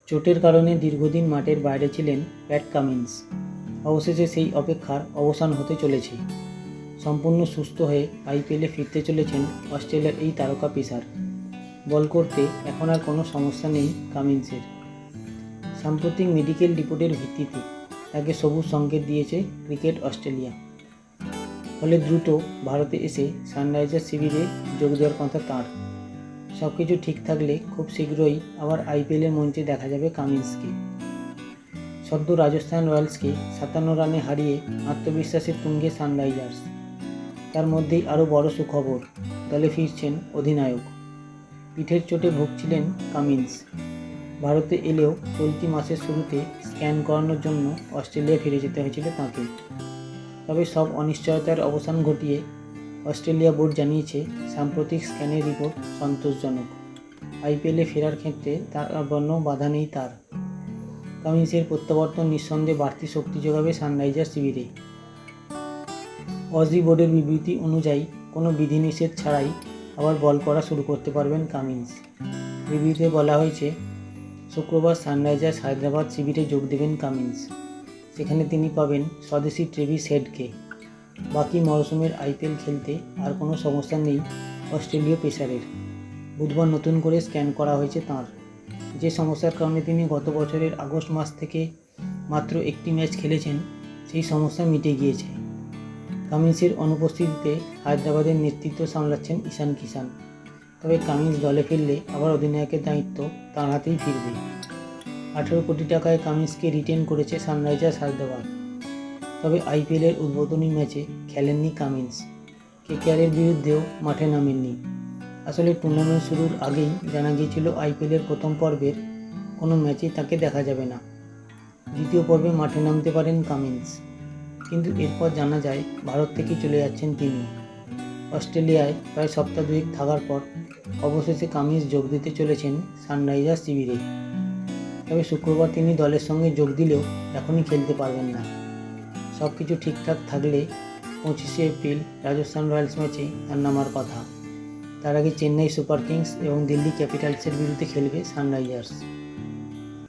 চোটের কারণে দীর্ঘদিন মাঠের বাইরে ছিলেন প্যাট কামিন্স। অবশেষে সেই অপেক্ষার অবসান হতে চলেছে। সম্পূর্ণ সুস্থ হয়ে আইপিএলে ফিরতে চলেছেন অস্ট্রেলিয়ার এই তারকা পেসার। বল করতে এখন আর কোনো সমস্যা নেই কামিন্সের। সাম্প্রতিক মেডিকেল রিপোর্টের ভিত্তিতে তাকে সবুজ সংকেত দিয়েছে ক্রিকেট অস্ট্রেলিয়া। ফলে দ্রুত ভারতে এসে সানরাইজার্স শিবিরে যোগ দেওয়ার কথা তাঁর। সব কিছু ঠিক থাকলে খুব শীঘ্রই আবার আইপিএলের মঞ্চে দেখা যাবে কামিন্সকে। সদ্য রাজস্থান রয়্যালসকে 57 রানে হারিয়ে আত্মবিশ্বাসের তুঙ্গে সানরাইজার্স। তার মধ্যেই আরও বড় সুখবর, দলে ফিরছেন অধিনায়ক। পিঠের চোটে ভুগছিলেন কামিন্স। ভারতে এলেও চলতি মাসের শুরুতে স্ক্যান করানোর জন্য অস্ট্রেলিয়া ফিরে যেতে হয়েছিল তাঁকে। তবে সব অনিশ্চয়তার অবসান ঘটিয়ে অস্ট্রেলিয়া বোর্ড জানিয়েছে সাম্প্রতিক স্ক্যানের রিপোর্ট সন্তোষজনক। আইপিএলে ফেরার ক্ষেত্রে তার কোনো বাধা নেই তার। কামিন্সের প্রত্যাবর্তন নিঃসন্দেহে বাড়তি শক্তি যোগাবে সানরাইজার্স শিবিরে। অজি বোর্ডের বিবৃতি অনুযায়ী কোনো বিধিনিষেধ ছাড়াই আবার বল করা শুরু করতে পারবেন কামিন্স। বিবৃতিতে বলা হয়েছে, শুক্রবার সানরাইজার্স হায়দ্রাবাদ শিবিরে যোগ দেবেন কামিন্স। সেখানে তিনি পাবেন স্বদেশি ট্রেভিস হেডকে। বাকি মরশুমের আইপিএল খেলতে আর কোনো সমস্যা নেই অস্ট্রেলীয় পেসারের। বুধবার নতুন করে স্ক্যান করা হয়েছে তাঁর। যে সমস্যার কারণে তিনি গত বছরের আগস্ট মাস থেকে মাত্র একটি ম্যাচ খেলেছেন, সেই সমস্যা মিটে গিয়েছে। কামিন্সের অনুপস্থিতিতে হায়দ্রাবাদের নেতৃত্ব সামলাচ্ছেন ঈশান কিষান। তবে কামিন্স দলে ফিরলে আবার অধিনায়কের দায়িত্ব তাঁর হাতেই ফিরবে। 18 কোটি টাকায় কামিন্সকে রিটেন করেছে সানরাইজার্স হায়দ্রাবাদ। তবে আইপিএলের উদ্বোধনী ম্যাচে খেলেননি কামিন্স। কেকেআরের বিরুদ্ধেও মাঠে নামেননি। আসলে টুর্নামেন্ট শুরুর আগেই জানা গিয়েছিল আইপিএলের প্রথম পর্বের কোনো ম্যাচেই তাকে দেখা যাবে না। দ্বিতীয় পর্বে মাঠে নামতে পারেন কামিন্স, কিন্তু এরপর জানা যায় ভারত থেকেই চলে যাচ্ছেন তিনি। অস্ট্রেলিয়ায় প্রায় সপ্তাহ দুয়েক থাকার পর অবশেষে কামিন্স যোগ দিতে চলেছেন সানরাইজার্স শিবিরে। তবে শুক্রবার তিনি দলের সঙ্গে যোগ দিলেও এখনই খেলতে পারবেন না। সব কিছু ঠিকঠাক থাকলে 25শে এপ্রিল রাজস্থান রয়্যালস ম্যাচে তার নামার কথা। তার আগে চেন্নাই সুপার কিংস এবং দিল্লি ক্যাপিটালসের বিরুদ্ধে খেলবে সানরাইজার্স।